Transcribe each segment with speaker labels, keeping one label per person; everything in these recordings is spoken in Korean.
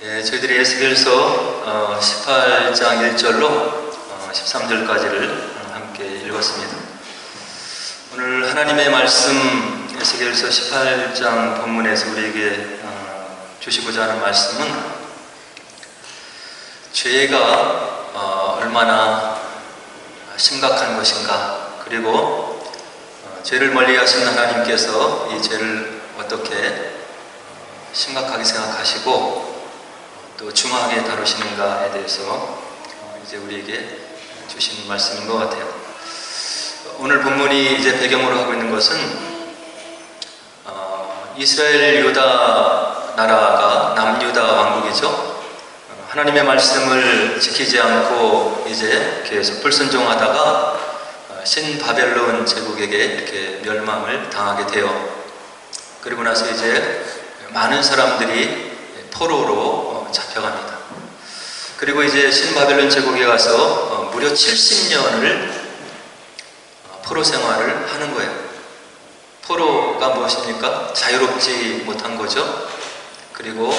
Speaker 1: 저희들이 에스겔서 18장 1절로 13절까지를 함께 읽었습니다. 오늘 하나님의 말씀 에스겔서 18장 본문에서 우리에게 주시고자 하는 말씀은 죄가 얼마나 심각한 것인가, 그리고 죄를 멀리 하시는 하나님께서 이 죄를 어떻게 심각하게 생각하시고 또 중하게 다루시는가에 대해서 이제 우리에게 주시는 말씀인 것 같아요. 오늘 본문이 이제 배경으로 하고 있는 것은 이스라엘 유다 나라가 남유다 왕국이죠. 하나님의 말씀을 지키지 않고 이제 계속 불순종하다가 신바벨론 제국에게 이렇게 멸망을 당하게 돼요. 그리고 나서 이제 많은 사람들이 포로로 잡혀갑니다. 그리고 이제 신바벨론 제국에 가서 무려 70년을 포로 생활을 하는 거예요. 포로가 무엇입니까? 자유롭지 못한 거죠. 그리고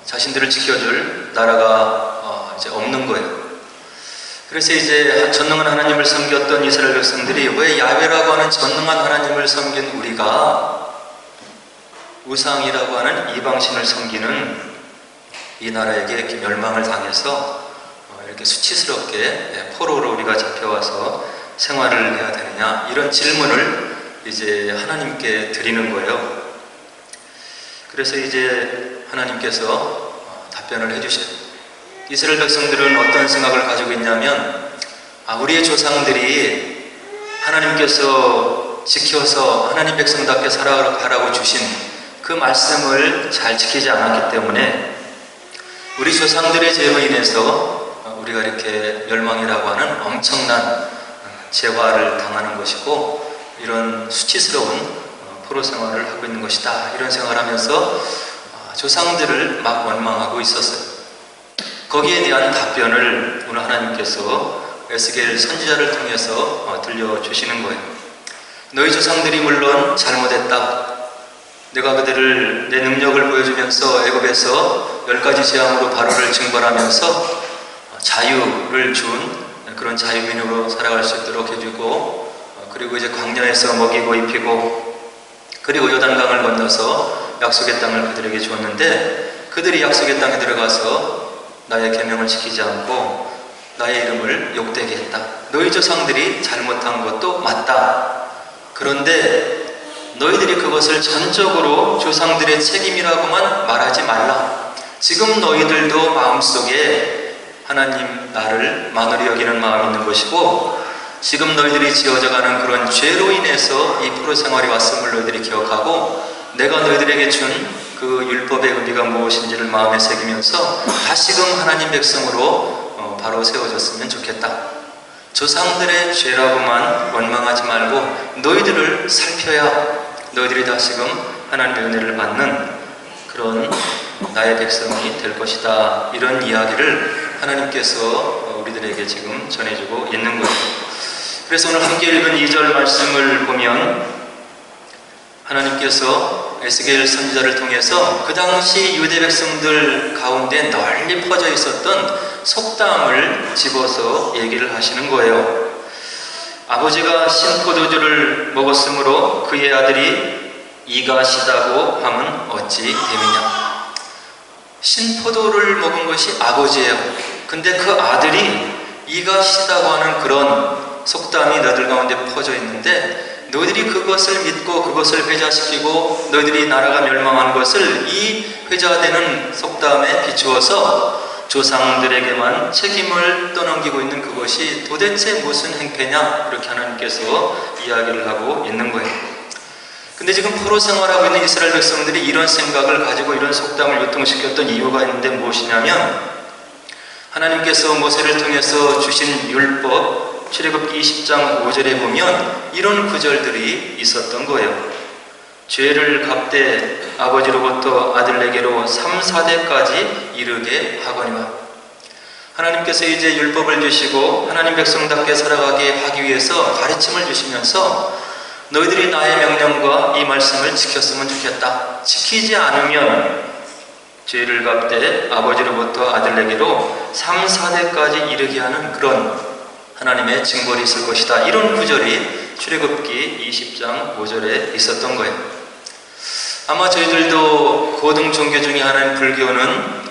Speaker 1: 자신들을 지켜줄 나라가 이제 없는 거예요. 그래서 이제 전능한 하나님을 섬겼던 이스라엘 백성들이 왜 야훼라고 하는 전능한 하나님을 섬긴 우리가 우상이라고 하는 이방신을 섬기는 이 나라에게 이렇게 멸망을 당해서 이렇게 수치스럽게 포로로 우리가 잡혀와서 생활을 해야 되느냐, 이런 질문을 이제 하나님께 드리는 거예요. 그래서 이제 하나님께서 답변을 해주셔요. 이스라엘 백성들은 어떤 생각을 가지고 있냐면, 우리의 조상들이 하나님께서 지켜서 하나님 백성답게 살아가라고 주신 그 말씀을 잘 지키지 않았기 때문에 우리 조상들의 죄로 인해서 우리가 이렇게 멸망이라고 하는 엄청난 재화를 당하는 것이고, 이런 수치스러운 포로 생활을 하고 있는 것이다, 이런 생각을 하면서 조상들을 막 원망하고 있었어요. 거기에 대한 답변을 오늘 하나님께서 에스겔 선지자를 통해서 들려주시는 거예요. 너희 조상들이 물론 잘못했다. 내가 그들을 내 능력을 보여주면서 애굽에서 10가지 재앙으로 바로를 징벌하면서 자유를 준 그런 자유민으로 살아갈 수 있도록 해주고, 그리고 이제 광야에서 먹이고 입히고, 그리고 요단강을 건너서 약속의 땅을 그들에게 주었는데, 그들이 약속의 땅에 들어가서 나의 계명을 지키지 않고 나의 이름을 욕되게 했다. 너희 조상들이 잘못한 것도 맞다. 그런데 너희들이 그것을 전적으로 조상들의 책임이라고만 말하지 말라. 지금 너희들도 마음속에 하나님 나를 만홀히 여기는 마음이 있는 것이고, 지금 너희들이 지어져가는 그런 죄로 인해서 이 포로 생활이 왔음을 너희들이 기억하고, 내가 너희들에게 준 그 율법의 의미가 무엇인지를 마음에 새기면서 다시금 하나님 백성으로 바로 세워졌으면 좋겠다. 조상들의 죄라고만 원망하지 말고 너희들을 살펴야 너희들이 다시금 하나님의 은혜를 받는 그런 나의 백성이 될 것이다. 이런 이야기를 하나님께서 우리들에게 지금 전해주고 있는 거예요. 그래서 오늘 함께 읽은 2절 말씀을 보면 하나님께서 에스겔 선지자를 통해서 그 당시 유대 백성들 가운데 널리 퍼져 있었던 속담을 집어서 얘기를 하시는 거예요. 아버지가 신포도주를 먹었으므로 그의 아들이 이가 시다고 함은 어찌 됨이냐. 신포도를 먹은 것이 아버지예요. 근데 그 아들이 이가 시다고 하는 그런 속담이 너희들 가운데 퍼져 있는데, 너희들이 그것을 믿고 그것을 회자시키고 너희들이 나라가 멸망한 것을 이 회자되는 속담에 비추어서 조상들에게만 책임을 떠넘기고 있는 그것이 도대체 무슨 행패냐, 이렇게 하나님께서 이야기를 하고 있는 거예요. 근데 지금 포로 생활하고 있는 이스라엘 백성들이 이런 생각을 가지고 이런 속담을 유통시켰던 이유가 있는데 무엇이냐면, 하나님께서 모세를 통해서 주신 율법 출애굽기 20장 5절에 보면 이런 구절들이 있었던 거예요. 죄를 갚되 아버지로부터 아들에게로 3, 4대까지 이르게 하거니와. 하나님께서 이제 율법을 주시고 하나님 백성답게 살아가게 하기 위해서 가르침을 주시면서 너희들이 나의 명령과 이 말씀을 지켰으면 좋겠다. 지키지 않으면 죄를 갚되 아버지로부터 아들에게로 3, 4대까지 이르게 하는 그런 하나님의 징벌이 있을 것이다. 이런 구절이 출애굽기 20장 5절에 있었던 거예요. 아마 저희들도 고등 종교 중에 하나인 불교는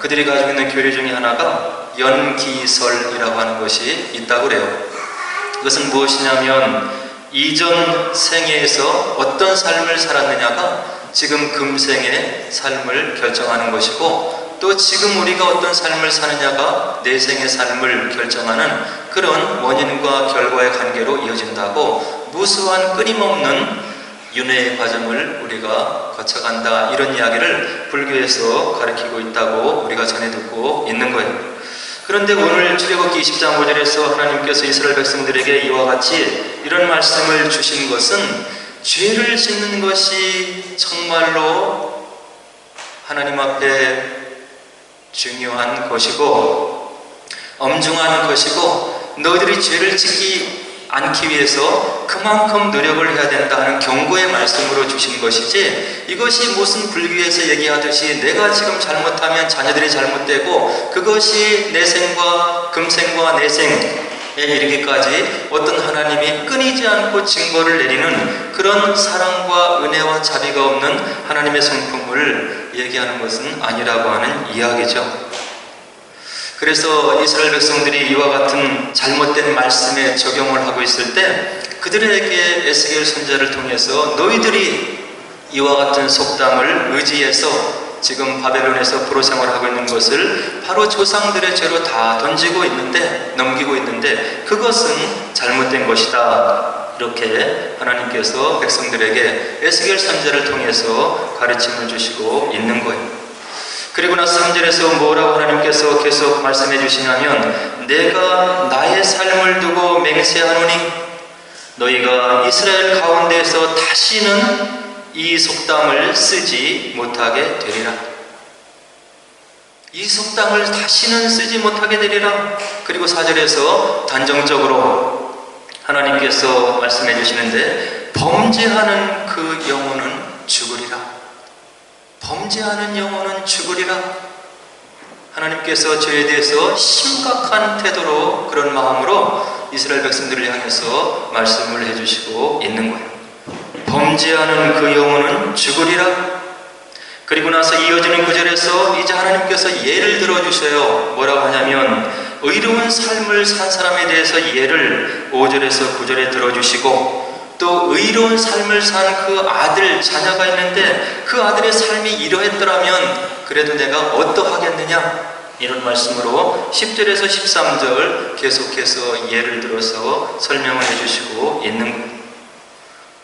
Speaker 1: 그들이 가지고 있는 교리 중에 하나가 연기설이라고 하는 것이 있다고 그래요. 그것은 무엇이냐면 이전 생애에서 어떤 삶을 살았느냐가 지금 금생의 삶을 결정하는 것이고, 또 지금 우리가 어떤 삶을 사느냐가 내생의 삶을 결정하는 그런 원인과 결과의 관계로 이어진다고, 무수한 끊임없는 윤회의 과정을 우리가 거쳐간다, 이런 이야기를 불교에서 가르치고 있다고 우리가 전해 듣고 있는 거예요. 그런데 오늘 출애굽기 20장 5절에서 하나님께서 이스라엘 백성들에게 이와 같이 이런 말씀을 주신 것은, 죄를 짓는 것이 정말로 하나님 앞에 중요한 것이고 엄중한 것이고, 너희들이 죄를 짓지 않기 위해서 그만큼 노력을 해야 된다는 경고의 말씀으로 주신 것이지, 이것이 무슨 불교에서 얘기하듯이 내가 지금 잘못하면 자녀들이 잘못되고 그것이 내생과 금생과 내생에 이르기까지 어떤 하나님이 끊이지 않고 징벌을 내리는 그런 사랑과 은혜와 자비가 없는 하나님의 성품을 얘기하는 것은 아니라고 하는 이야기죠. 그래서 이스라엘 백성들이 이와 같은 잘못된 말씀에 적용을 하고 있을 때 그들에게 에스겔 선지자를 통해서 너희들이 이와 같은 속담을 의지해서 지금 바벨론에서 포로 생활하고 있는 것을 바로 조상들의 죄로 다 던지고 있는데, 넘기고 있는데 그것은 잘못된 것이다, 이렇게 하나님께서 백성들에게 에스겔 선지자를 통해서 가르침을 주시고 있는 거예요. 그리고 나서 3절에서 뭐라고 하나님께서 계속 말씀해 주시냐면, 내가 나의 삶을 두고 맹세하노니 너희가 이스라엘 가운데에서 다시는 이 속담을 쓰지 못하게 되리라. 이 속담을 다시는 쓰지 못하게 되리라. 그리고 4절에서 단정적으로 하나님께서 말씀해 주시는데, 범죄하는 그 영혼은 죽으리라. 범죄하는 영혼은 죽으리라. 하나님께서 죄에 대해서 심각한 태도로, 그런 마음으로 이스라엘 백성들을 향해서 말씀을 해주시고 있는 거예요. 범죄하는 그 영혼은 죽으리라. 그리고 나서 이어지는 9절에서 이제 하나님께서 예를 들어주셔요. 뭐라고 하냐면, 의로운 삶을 산 사람에 대해서 예를 5절에서 9절에 들어주시고, 또 의로운 삶을 산 그 아들, 자녀가 있는데 그 아들의 삶이 이러했더라면 그래도 내가 어떠하겠느냐, 이런 말씀으로 10절에서 13절 계속해서 예를 들어서 설명을 해주시고 있는 거예요.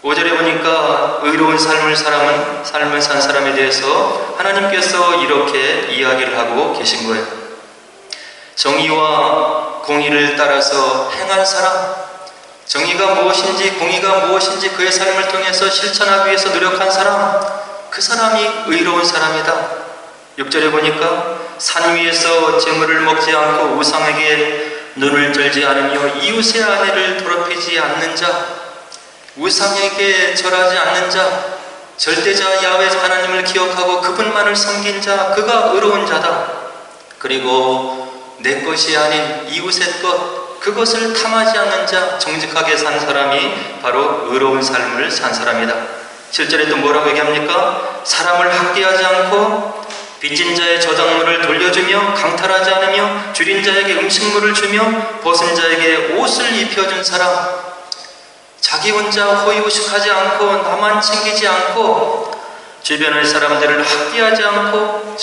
Speaker 1: 5절에 보니까 의로운 삶을 산 사람에 대해서 하나님께서 이렇게 이야기를 하고 계신 거예요. 정의와 공의를 따라서 행한 사람, 정의가 무엇인지 공의가 무엇인지 그의 삶을 통해서 실천하기 위해서 노력한 사람, 그 사람이 의로운 사람이다. 6절에 보니까 산 위에서 재물을 먹지 않고 우상에게 눈을 들지 않으며 이웃의 아내를 더럽히지 않는 자, 우상에게 절하지 않는 자, 절대자 야훼 하나님을 기억하고 그분만을 섬긴 자, 그가 의로운 자다. 그리고 내 것이 아닌 이웃의 것, 그것을 탐하지 않는 자, 정직하게 산 사람이 바로 의로운 삶을 산 사람이다. 7절에 또 뭐라고 얘기합니까? 사람을 학대하지 않고 빚진 자의 저작물을 돌려주며 강탈하지 않으며 줄인 자에게 음식물을 주며 벗은 자에게 옷을 입혀준 사람, 자기 혼자 호의호식하지 않고 나만 챙기지 않고 주변의 사람들을 학대하지 않고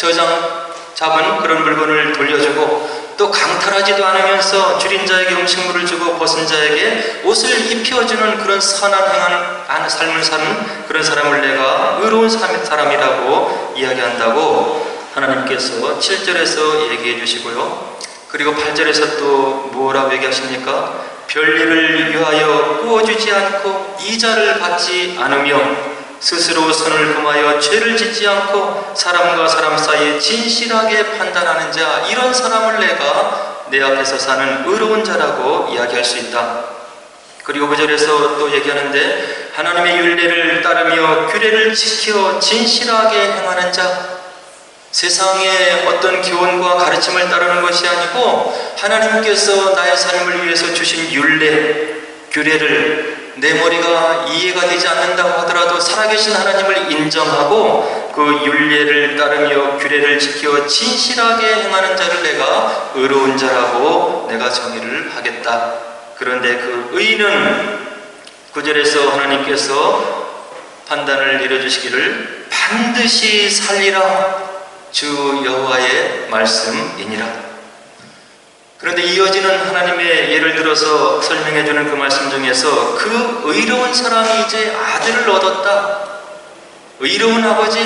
Speaker 1: 잡은 그런 물건을 돌려주고, 또 강탈하지도 않으면서 줄인 자에게 음식물을 주고 벗은 자에게 옷을 입혀주는 그런 선한 행하는 삶을 사는 그런 사람을 내가 의로운 사람이라고 이야기한다고 하나님께서 7절에서 얘기해 주시고요. 그리고 8절에서 또 뭐라고 얘기하십니까? 별일을 위하여 꾸어주지 않고 이자를 받지 않으며 스스로 선을 금하여 죄를 짓지 않고 사람과 사람 사이에 진실하게 판단하는 자, 이런 사람을 내가 내 앞에서 사는 의로운 자라고 이야기할 수 있다. 그리고 9절에서 또 얘기하는데, 하나님의 율례를 따르며 규례를 지켜 진실하게 행하는 자, 세상의 어떤 교훈과 가르침을 따르는 것이 아니고 하나님께서 나의 삶을 위해서 주신 율례, 규례를 내 머리가 이해가 되지 않는다고 하더라도 살아계신 하나님을 인정하고 그 율례를 따르며 규례를 지켜 진실하게 행하는 자를 내가 의로운 자라고 내가 정의를 하겠다. 그런데 그 의는 9절에서 하나님께서 판단을 내려주시기를 반드시 살리라 주 여호와의 말씀이니라. 그런데 이어지는 하나님의 예를 들어서 설명해 주는 그 말씀 중에서 그 의로운 사람이 이제 아들을 얻었다. 의로운 아버지,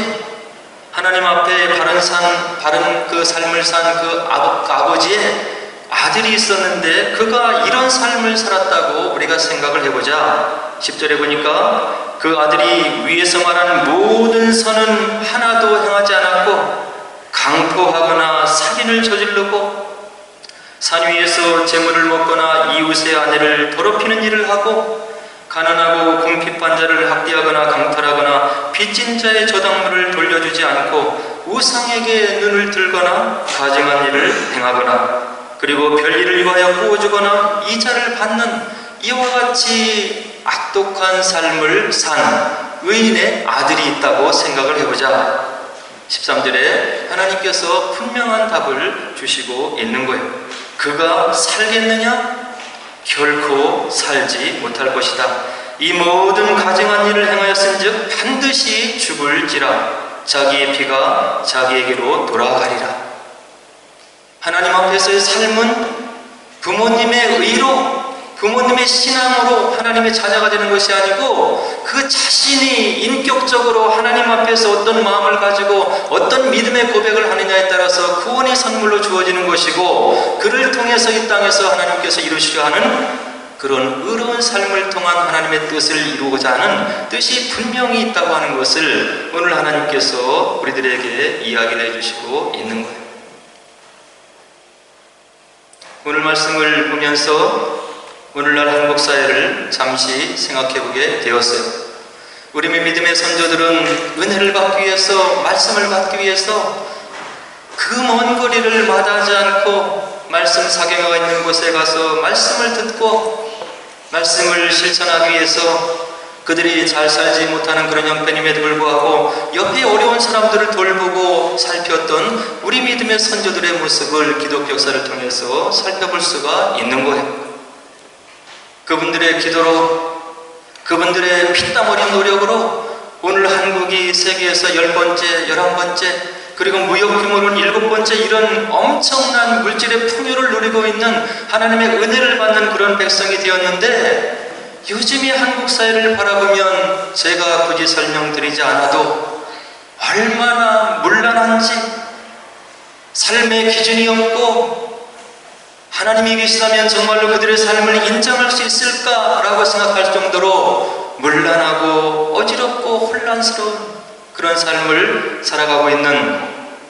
Speaker 1: 하나님 앞에 바른 그 삶을 산 그 아버지의 아들이 있었는데 그가 이런 삶을 살았다고 우리가 생각을 해보자. 10절에 보니까 그 아들이 위에서 말하는 모든 선은 하나도 행하지 않았고 강포하거나 살인을 저지르고 산 위에서 재물을 먹거나 이웃의 아내를 더럽히는 일을 하고 가난하고 궁핍한 자를 학대하거나 강탈하거나 빚진 자의 저당물을 돌려주지 않고 우상에게 눈을 들거나 가증한 일을 행하거나 그리고 별일을 위하여 구워주거나 이자를 받는 이와 같이 악독한 삶을 산 의인의 아들이 있다고 생각을 해보자. 13절에 하나님께서 분명한 답을 주시고 있는 거예요. 그가 살겠느냐? 결코 살지 못할 것이다. 이 모든 가증한 일을 행하였은즉 반드시 죽을지라. 자기의 피가 자기에게로 돌아가리라. 하나님 앞에서의 삶은 부모님의 의로, 부모님의 신앙으로 하나님의 자녀가 되는 것이 아니고 그 자신이 인격적으로 하나님 앞에서 어떤 마음을 가지고 어떤 믿음의 고백을 하느냐에 따라서 구원의 선물로 주어지는 것이고 그를 통해서 이 땅에서 하나님께서 이루시려 하는 그런 의로운 삶을 통한 하나님의 뜻을 이루고자 하는 뜻이 분명히 있다고 하는 것을 오늘 하나님께서 우리들에게 이야기를 해주시고 있는 거예요. 오늘 말씀을 보면서 오늘날 한국 사회를 잠시 생각해 보게 되었어요. 우리 믿음의 선조들은 은혜를 받기 위해서, 말씀을 받기 위해서 그 먼 거리를 마다하지 않고 말씀 사경회가 있는 곳에 가서 말씀을 듣고 말씀을 실천하기 위해서 그들이 잘 살지 못하는 그런 형편임에도 불구하고 옆에 어려운 사람들을 돌보고 살폈던 우리 믿음의 선조들의 모습을 기독교 역사를 통해서 살펴볼 수가 있는 거예요. 그분들의 기도로, 그분들의 피땀 어린 노력으로 오늘 한국이 세계에서 10번째, 11번째, 그리고 무역 규모로는 7번째 이런 엄청난 물질의 풍요를 누리고 있는 하나님의 은혜를 받는 그런 백성이 되었는데 요즘의 한국 사회를 바라보면 제가 굳이 설명드리지 않아도 얼마나 문란한지, 삶의 기준이 없고 하나님이 계시다면 정말로 그들의 삶을 인정할 수 있을까라고 생각할 정도로 문란하고 어지럽고 혼란스러운 그런 삶을 살아가고 있는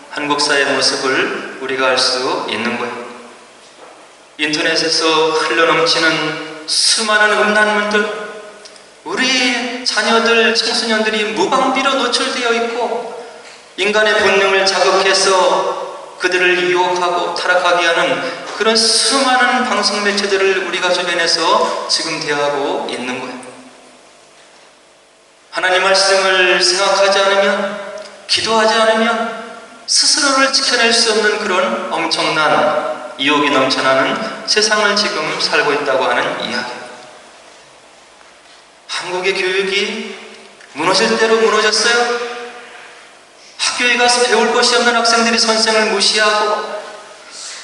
Speaker 1: 한국 사회의 모습을 우리가 알 수 있는 거예요. 인터넷에서 흘러넘치는 수많은 음란물들, 우리 자녀들, 청소년들이 무방비로 노출되어 있고 인간의 본능을 자극해서 그들을 유혹하고 타락하게 하는 그런 수많은 방송 매체들을 우리가 주변에서 지금 대하고 있는 거예요. 하나님 말씀을 생각하지 않으면, 기도하지 않으면 스스로를 지켜낼 수 없는 그런 엄청난 유혹이 넘쳐나는 세상을 지금 살고 있다고 하는 이야기. 한국의 교육이 무너질 대로 무너졌어요. 학교에 가서 배울 것이 없는 학생들이 선생을 무시하고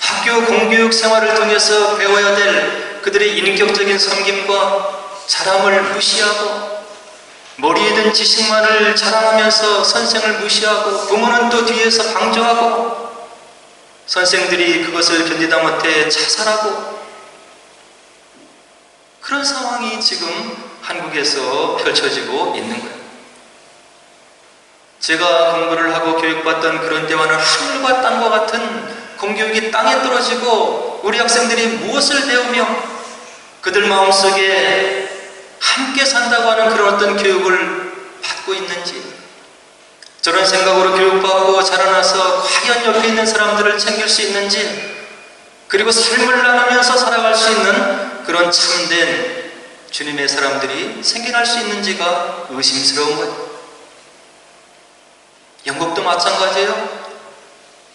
Speaker 1: 학교 공교육 생활을 통해서 배워야 될 그들의 인격적인 섬김과 자랑을 무시하고 머리에 든 지식만을 자랑하면서 선생을 무시하고 부모는 또 뒤에서 방조하고 선생들이 그것을 견디다 못해 자살하고 그런 상황이 지금 한국에서 펼쳐지고 있는 거예요. 제가 공부를 하고 교육받던 그런 때와는 하늘과 땅과 같은 공교육이 땅에 떨어지고 우리 학생들이 무엇을 배우며 그들 마음속에 함께 산다고 하는 그런 어떤 교육을 받고 있는지 저런 생각으로 교육받고 자라나서 과연 옆에 있는 사람들을 챙길 수 있는지, 그리고 삶을 나누면서 살아갈 수 있는 그런 참된 주님의 사람들이 생겨날 수 있는지가 의심스러운 거예요. 영국도 마찬가지예요.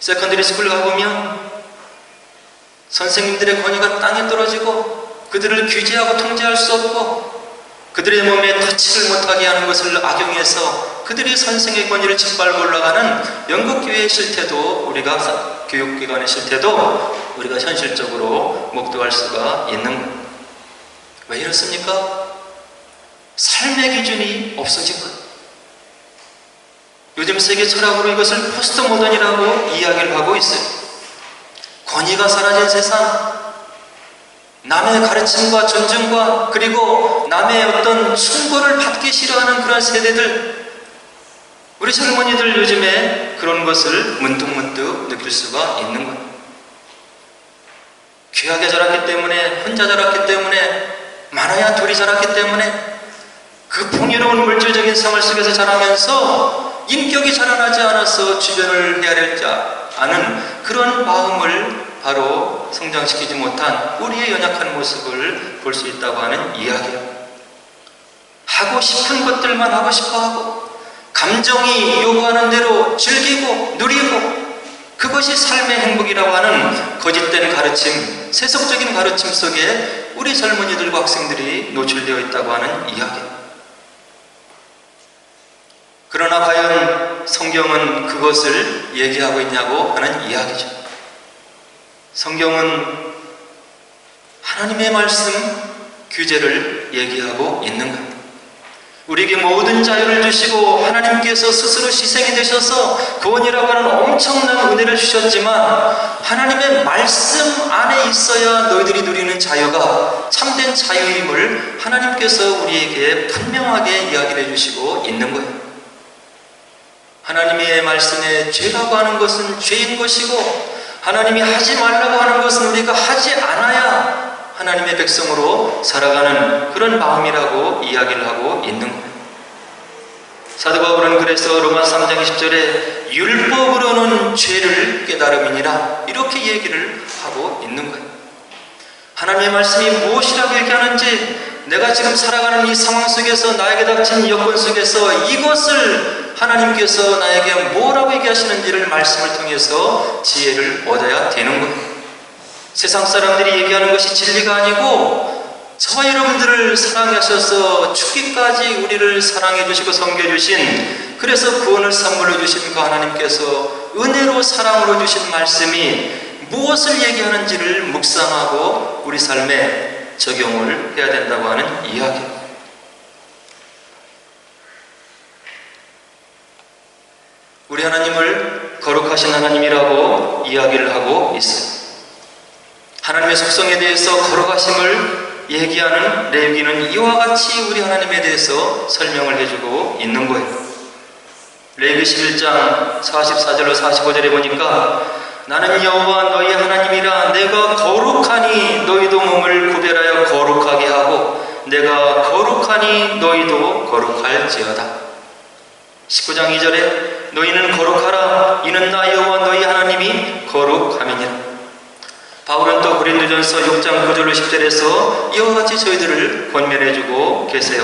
Speaker 1: 세컨더리 스쿨 가보면 선생님들의 권위가 땅에 떨어지고 그들을 규제하고 통제할 수 없고 그들의 몸에 터치를 못하게 하는 것을 악용해서 그들이 선생의 권위를 짓밟고 올라가는 영국 교회의 실태도, 우리가 교육기관의 실태도 우리가 현실적으로 목도할 수가 있는 거예요. 왜 이렇습니까? 삶의 기준이 없어진 거예요. 요즘 세계 철학으로 이것을 포스트 모던이라고 이야기를 하고 있어요. 권위가 사라진 세상, 남의 가르침과 존중과 그리고 남의 어떤 충고를 받기 싫어하는 그런 세대들, 우리 젊은이들 요즘에 그런 것을 문득문득 느낄 수가 있는 거예요. 귀하게 자랐기 때문에, 혼자 자랐기 때문에, 많아야 둘이 자랐기 때문에 그 풍요로운 물질적인 생활 속에서 자라면서 인격이 자라나지 않아서 주변을 헤아리지 않은 그런 마음을 바로 성장시키지 못한 우리의 연약한 모습을 볼 수 있다고 하는 이야기예요. 하고 싶은 것들만 하고 싶어하고 감정이 요구하는 대로 즐기고 누리고 그것이 삶의 행복이라고 하는 거짓된 가르침, 세속적인 가르침 속에 우리 젊은이들과 학생들이 노출되어 있다고 하는 이야기예요. 그러나 과연 성경은 그것을 얘기하고 있냐고 하는 이야기죠. 성경은 하나님의 말씀 규제를 얘기하고 있는 거예요. 우리에게 모든 자유를 주시고 하나님께서 스스로 희생이 되셔서 구원이라고 하는 엄청난 은혜를 주셨지만 하나님의 말씀 안에 있어야 너희들이 누리는 자유가 참된 자유임을 하나님께서 우리에게 분명하게 이야기를 해주시고 있는 거예요. 하나님의 말씀에 죄라고 하는 것은 죄인 것이고 하나님이 하지 말라고 하는 것은 우리가 하지 않아야 하나님의 백성으로 살아가는 그런 마음이라고 이야기를 하고 있는 거예요. 사도 바울은 그래서 로마서 3장 20절에 율법으로는 죄를 깨달음이니라 이렇게 얘기를 하고 있는 거예요. 하나님의 말씀이 무엇이라고 얘기하는지, 내가 지금 살아가는 이 상황 속에서, 나에게 닥친 여건 속에서 이것을 하나님께서 나에게 뭐라고 얘기하시는지를 말씀을 통해서 지혜를 얻어야 되는 거예요. 세상 사람들이 얘기하는 것이 진리가 아니고 저와 여러분들을 사랑하셔서 죽기까지 우리를 사랑해 주시고 섬겨 주신, 그래서 구원을 선물로 주신 그 하나님께서 은혜로 사랑으로 주신 말씀이 무엇을 얘기하는지를 묵상하고 우리 삶에 적용을 해야 된다고 하는 이야기입니다. 우리 하나님을 거룩하신 하나님이라고 이야기를 하고 있어요. 하나님의 속성에 대해서 거룩하심을 얘기하는 레위기는 이와 같이 우리 하나님에 대해서 설명을 해주고 있는 거예요. 레위기 11장 44절로 45절에 보니까 나는 여호와 너희 하나님이라, 내가 거룩하니 너희도 몸을 구별하여 거룩하게 하고 내가 거룩하니 너희도 거룩할지어다. 19장 2절에 너희는 거룩하라, 이는 나 여호와 너희 하나님이 거룩함이니라. 바울은 또 고린도전서 6장 9절로 10절에서 이와 같이 저희들을 권면해주고 계세요.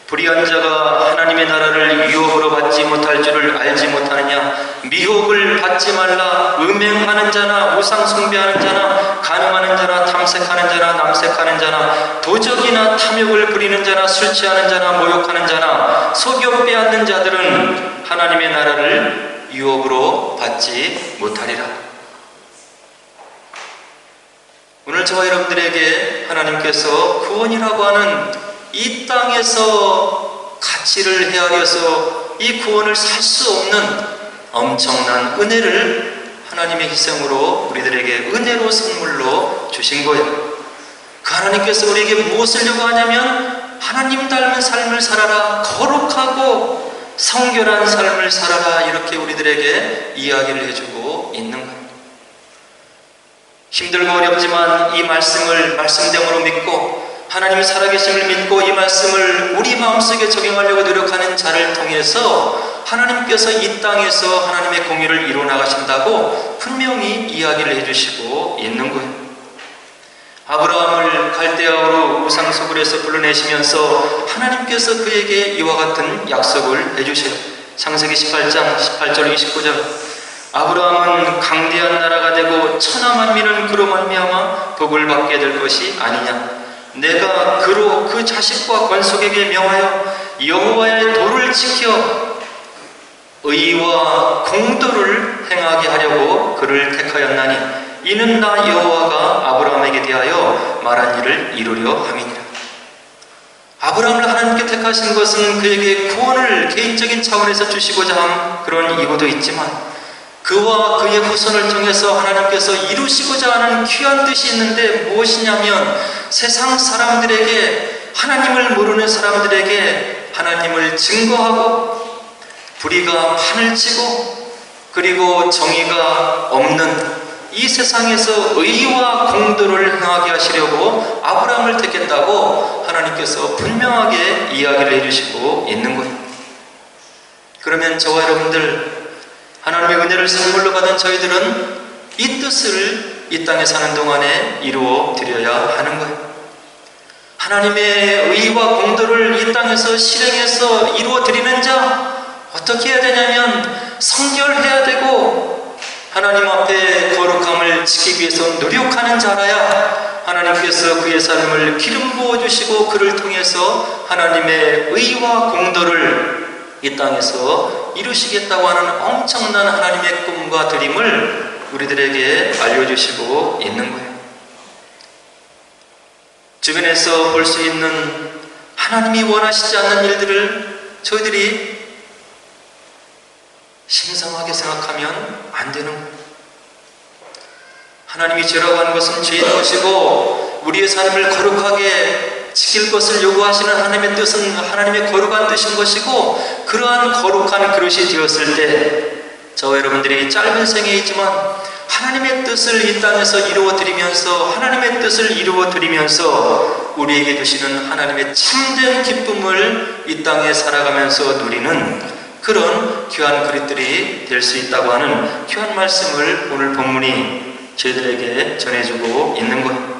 Speaker 1: 불의한 자가 하나님의 나라를 유혹으로 받지 못할 줄을 알지 못하느냐? 미혹을 받지 말라. 음행하는 자나 우상 숭배하는 자나 간음하는 자나 탐색하는 자나 남색하는 자나 도적이나 탐욕을 부리는 자나 술 취하는 자나 모욕하는 자나 속여 빼앗는 자들은 하나님의 나라를 유혹으로 받지 못하리라. 오늘 저와 여러분들에게 하나님께서 구원이라고 하는 이 땅에서 가치를 헤아려서 이 구원을 살 수 없는 엄청난 은혜를 하나님의 희생으로 우리들에게 은혜로 선물로 주신 거예요. 그 하나님께서 우리에게 무엇을 요구하냐면 하나님 닮은 삶을 살아라, 거룩하고 성결한 삶을 살아라, 이렇게 우리들에게 이야기를 해주고 있는 거예요. 힘들고 어렵지만 이 말씀을 말씀대로 믿고 하나님의 살아계심을 믿고 이 말씀을 우리 마음속에 적용하려고 노력하는 자를 통해서 하나님께서 이 땅에서 하나님의 공의를 이루어 나가신다고 분명히 이야기를 해주시고 있는 거예요. 아브라함을 갈대아우르 우상소굴에서 불러내시면서 하나님께서 그에게 이와 같은 약속을 해주셔요. 창세기 18장 18절 29절 아브라함은 강대한 나라가 되고 천하 만민은 그로 말미암아 복을 받게 될 것이 아니냐. 내가 그로 그 자식과 권속에게 명하여 여호와의 도를 지켜 의와 공도를 행하게 하려고 그를 택하였나니 이는 나 여호와가 아브라함에게 대하여 말한 일을 이루려 함이니라. 아브라함을 하나님께 택하신 것은 그에게 구원을 개인적인 차원에서 주시고자 한 그런 이유도 있지만 그와 그의 후손을 통해서 하나님께서 이루시고자 하는 귀한 뜻이 있는데 무엇이냐면 세상 사람들에게, 하나님을 모르는 사람들에게 하나님을 증거하고 불의가 판을 치고 그리고 정의가 없는 이 세상에서 의와 공도를 행하게 하시려고 아브라함을 택했다고 하나님께서 분명하게 이야기를 해주시고 있는 거예요. 그러면 저와 여러분들, 하나님의 은혜를 선물로 받은 저희들은 이 뜻을 이 땅에 사는 동안에 이루어 드려야 하는 거예요. 하나님의 의와 공도를 이 땅에서 실행해서 이루어 드리는 자, 어떻게 해야 되냐면 성결해야 되고 하나님 앞에 거룩함을 지키기 위해서 노력하는 자라야 하나님께서 그의 삶을 기름 부어주시고 그를 통해서 하나님의 의와 공도를 이 땅에서 이루시겠다고 하는 엄청난 하나님의 꿈과 드림을 우리들에게 알려주시고 있는 거예요. 주변에서 볼 수 있는 하나님이 원하시지 않는 일들을 저희들이 심상하게 생각하면 안 되는 거예요. 하나님이 죄라고 하는 것은 죄인 것이고 우리의 삶을 거룩하게 지킬 것을 요구하시는 하나님의 뜻은 하나님의 거룩한 뜻인 것이고 그러한 거룩한 그릇이 되었을 때 저와 여러분들이 짧은 생에 있지만 하나님의 뜻을 이 땅에서 이루어드리면서 하나님의 뜻을 이루어드리면서 우리에게 주시는 하나님의 참된 기쁨을 이 땅에 살아가면서 누리는 그런 귀한 그릇들이 될 수 있다고 하는 귀한 말씀을 오늘 본문이 저희들에게 전해주고 있는 거예요.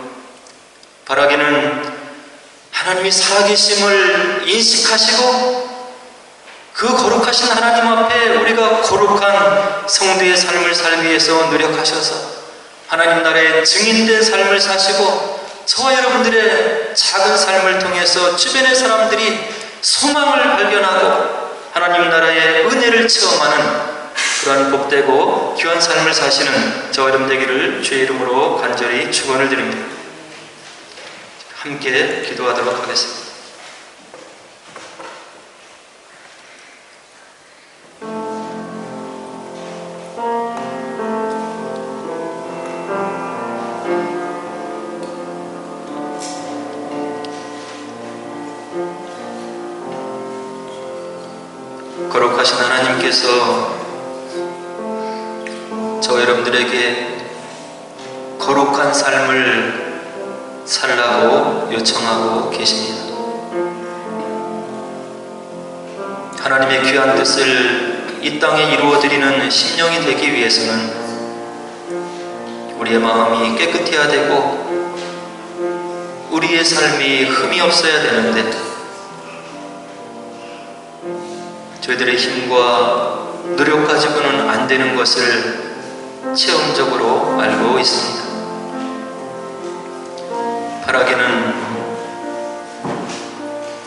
Speaker 1: 바라기는 하나님이 살아계심을 인식하시고 그 거룩하신 하나님 앞에 우리가 거룩한 성도의 삶을 살기 위해서 노력하셔서 하나님 나라의 증인된 삶을 사시고 저와 여러분들의 작은 삶을 통해서 주변의 사람들이 소망을 발견하고 하나님 나라의 은혜를 체험하는 그러한 복되고 귀한 삶을 사시는 저와 여러분 되기를 주의 이름으로 간절히 축원을 드립니다. 함께 기도하도록 하겠습니다. 거룩하신 하나님께서 저 여러분들에게 거룩한 삶을 살라고 요청하고 계십니다. 하나님의 귀한 뜻을 이 땅에 이루어드리는 심령이 되기 위해서는 우리의 마음이 깨끗해야 되고 우리의 삶이 흠이 없어야 되는데 저희들의 힘과 노력 가지고는 안 되는 것을 체험적으로 알고 있습니다. 바라기는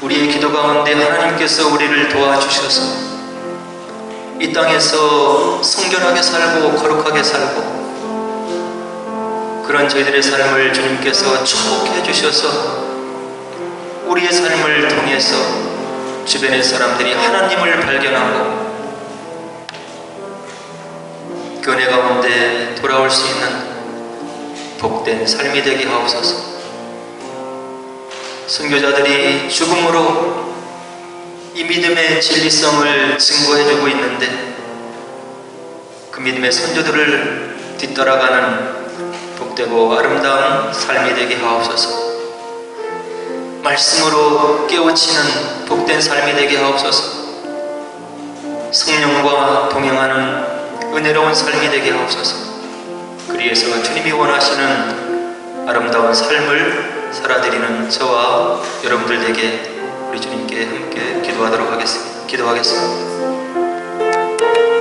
Speaker 1: 우리의 기도 가운데 하나님께서 우리를 도와주셔서 이 땅에서 성결하게 살고 거룩하게 살고 그런 저희들의 삶을 주님께서 축복해 주셔서 우리의 삶을 통해서 주변의 사람들이 하나님을 발견하고 그 은혜 가운데 돌아올 수 있는 복된 삶이 되게 하옵소서. 선교자들이 죽음으로 이 믿음의 진리성을 증거해주고 있는데 그 믿음의 선조들을 뒤따라가는 복되고 아름다운 삶이 되게 하옵소서. 말씀으로 깨우치는 복된 삶이 되게 하옵소서. 성령과 동행하는 은혜로운 삶이 되게 하옵소서. 그리해서 주님이 원하시는 아름다운 삶을 살아드리는 저와 여러분들 에게 우리 주님께 함께 기도하도록 하겠습니다. 기도하겠습니다.